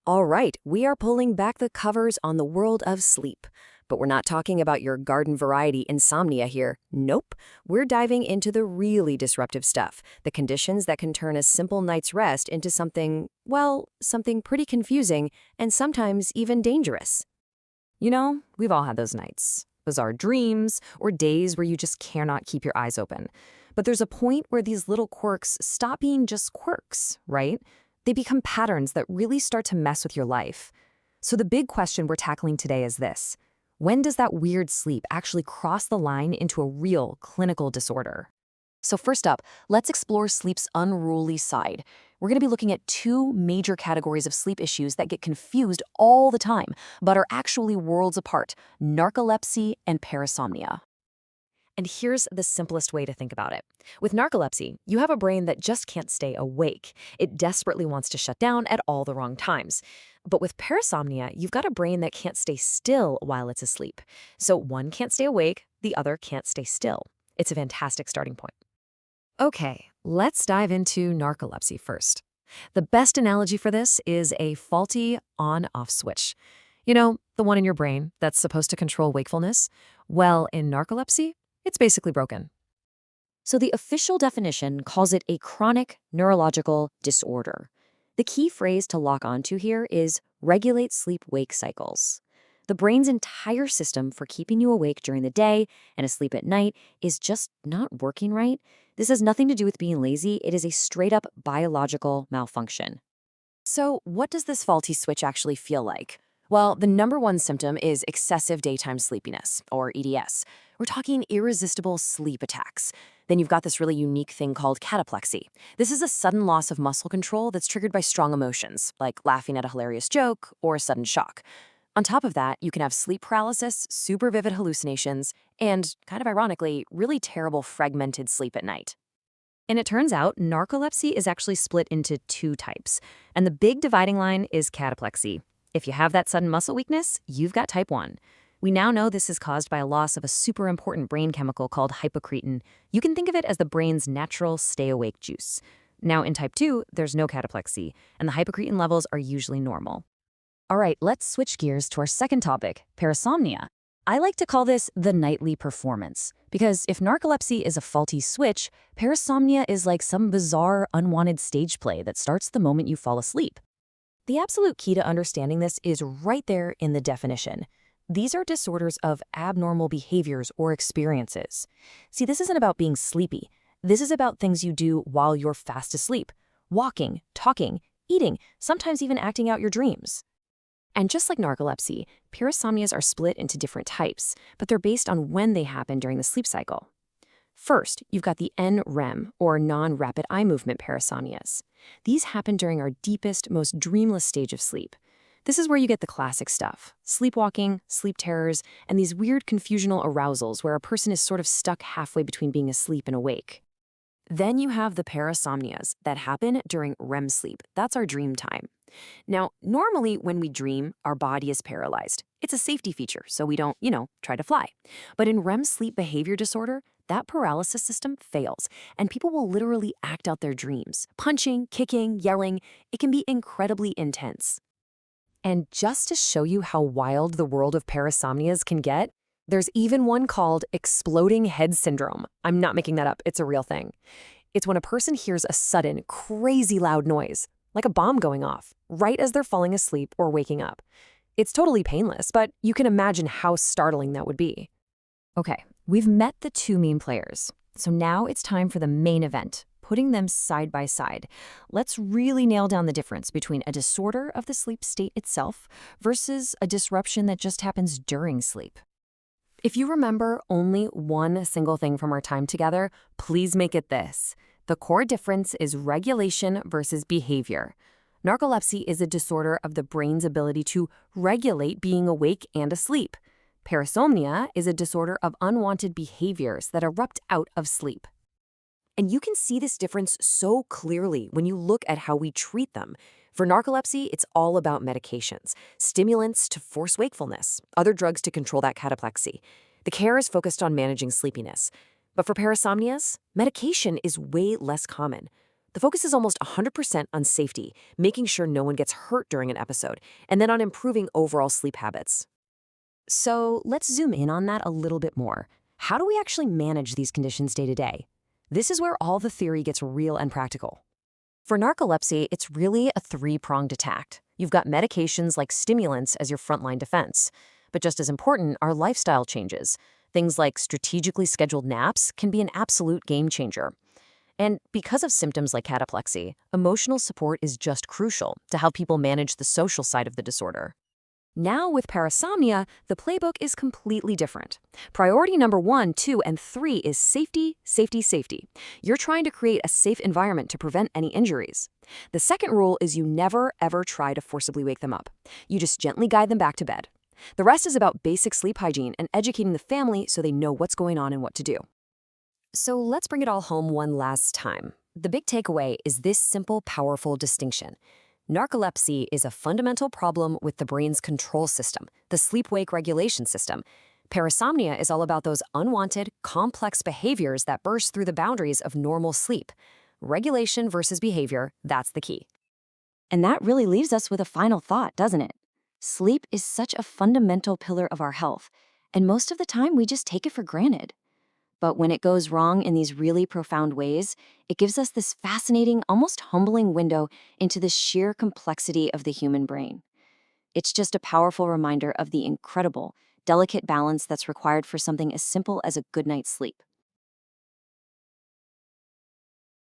All right, we are pulling back the covers on the world of sleep. But we're not talking about your garden variety insomnia here. Nope. We're diving into the really disruptive stuff, the conditions that can turn a simple night's rest into something, well, something pretty confusing and sometimes even dangerous. We've all had those nights, bizarre dreams, or days where you just cannot keep your eyes open. But there's a point where these little quirks stop being just quirks, right? They become patterns that really start to mess with your life. So the big question we're tackling today is this: when does that weird sleep actually cross the line into a real clinical disorder? So first up, let's explore sleep's unruly side. We're going to be looking at two major categories of sleep issues that get confused all the time, but are actually worlds apart: narcolepsy and parasomnia. And here's the simplest way to think about it. With narcolepsy, you have a brain that just can't stay awake. It desperately wants to shut down at all the wrong times. But with parasomnia, you've got a brain that can't stay still while it's asleep. So one can't stay awake, the other can't stay still. It's a fantastic starting point. Okay, let's dive into narcolepsy first. The best analogy for this is a faulty on-off switch. The one in your brain that's supposed to control wakefulness? Well, in narcolepsy, it's basically broken. So the official definition calls it a chronic neurological disorder. The key phrase to lock onto here is regulate sleep-wake cycles. The brain's entire system for keeping you awake during the day and asleep at night is just not working right. This has nothing to do with being lazy. It is a straight-up biological malfunction. So, what does this faulty switch actually feel like? Well, the number one symptom is excessive daytime sleepiness, or EDS. We're talking irresistible sleep attacks. Then you've got this really unique thing called cataplexy. This is a sudden loss of muscle control that's triggered by strong emotions, like laughing at a hilarious joke or a sudden shock. On top of that, you can have sleep paralysis, super vivid hallucinations, and, kind of ironically, really terrible fragmented sleep at night. And it turns out narcolepsy is actually split into two types. And the big dividing line is cataplexy. If you have that sudden muscle weakness, you've got type 1. We now know this is caused by a loss of a super important brain chemical called hypocretin. You can think of it as the brain's natural stay-awake juice. Now, in type 2, there's no cataplexy, and the hypocretin levels are usually normal. All right, let's switch gears to our second topic, parasomnia. I like to call this the nightly performance, because if narcolepsy is a faulty switch, parasomnia is like some bizarre, unwanted stage play that starts the moment you fall asleep. The absolute key to understanding this is right there in the definition. These are disorders of abnormal behaviors or experiences. See, this isn't about being sleepy. This is about things you do while you're fast asleep: walking, talking, eating, sometimes even acting out your dreams. And just like narcolepsy, parasomnias are split into different types, but they're based on when they happen during the sleep cycle. First, you've got the NREM, or non-rapid eye movement parasomnias. These happen during our deepest, most dreamless stage of sleep. This is where you get the classic stuff: sleepwalking, sleep terrors, and these weird confusional arousals where a person is sort of stuck halfway between being asleep and awake. Then you have the parasomnias that happen during REM sleep. That's our dream time. Now, normally when we dream, our body is paralyzed. It's a safety feature, so we don't, try to fly. But in REM sleep behavior disorder, that paralysis system fails, and people will literally act out their dreams. Punching, kicking, yelling. It can be incredibly intense. And just to show you how wild the world of parasomnias can get, there's even one called exploding head syndrome. I'm not making that up, it's a real thing. It's when a person hears a sudden, crazy loud noise, like a bomb going off, right as they're falling asleep or waking up. It's totally painless, but you can imagine how startling that would be. Okay, we've met the two main players. So now it's time for the main event, putting them side by side. Let's really nail down the difference between a disorder of the sleep state itself versus a disruption that just happens during sleep. If you remember only one single thing from our time together, please make it this: the core difference is regulation versus behavior. Narcolepsy is a disorder of the brain's ability to regulate being awake and asleep. Parasomnia is a disorder of unwanted behaviors that erupt out of sleep. And you can see this difference so clearly when you look at how we treat them. For narcolepsy, it's all about medications, stimulants to force wakefulness, other drugs to control that cataplexy. The care is focused on managing sleepiness. But for parasomnias, medication is way less common. The focus is almost 100% on safety, making sure no one gets hurt during an episode, and then on improving overall sleep habits. So let's zoom in on that a little bit more. How do we actually manage these conditions day to day? This is where all the theory gets real and practical. For narcolepsy, it's really a three-pronged attack. You've got medications like stimulants as your frontline defense. But just as important are lifestyle changes. Things like strategically scheduled naps can be an absolute game changer. And because of symptoms like cataplexy, emotional support is just crucial to help people manage the social side of the disorder. Now with parasomnia, the playbook is completely different. Priority number 1, 2, and 3 is safety, safety, safety. You're trying to create a safe environment to prevent any injuries. The second rule is you never, ever try to forcibly wake them up. You just gently guide them back to bed. The rest is about basic sleep hygiene and educating the family so they know what's going on and what to do. So let's bring it all home one last time. The big takeaway is this simple, powerful distinction. Narcolepsy is a fundamental problem with the brain's control system, the sleep-wake regulation system. Parasomnia is all about those unwanted, complex behaviors that burst through the boundaries of normal sleep. Regulation versus behavior, that's the key. And that really leaves us with a final thought, doesn't it? Sleep is such a fundamental pillar of our health, and most of the time we just take it for granted. But when it goes wrong in these really profound ways, it gives us this fascinating, almost humbling window into the sheer complexity of the human brain. It's just a powerful reminder of the incredible, delicate balance that's required for something as simple as a good night's sleep.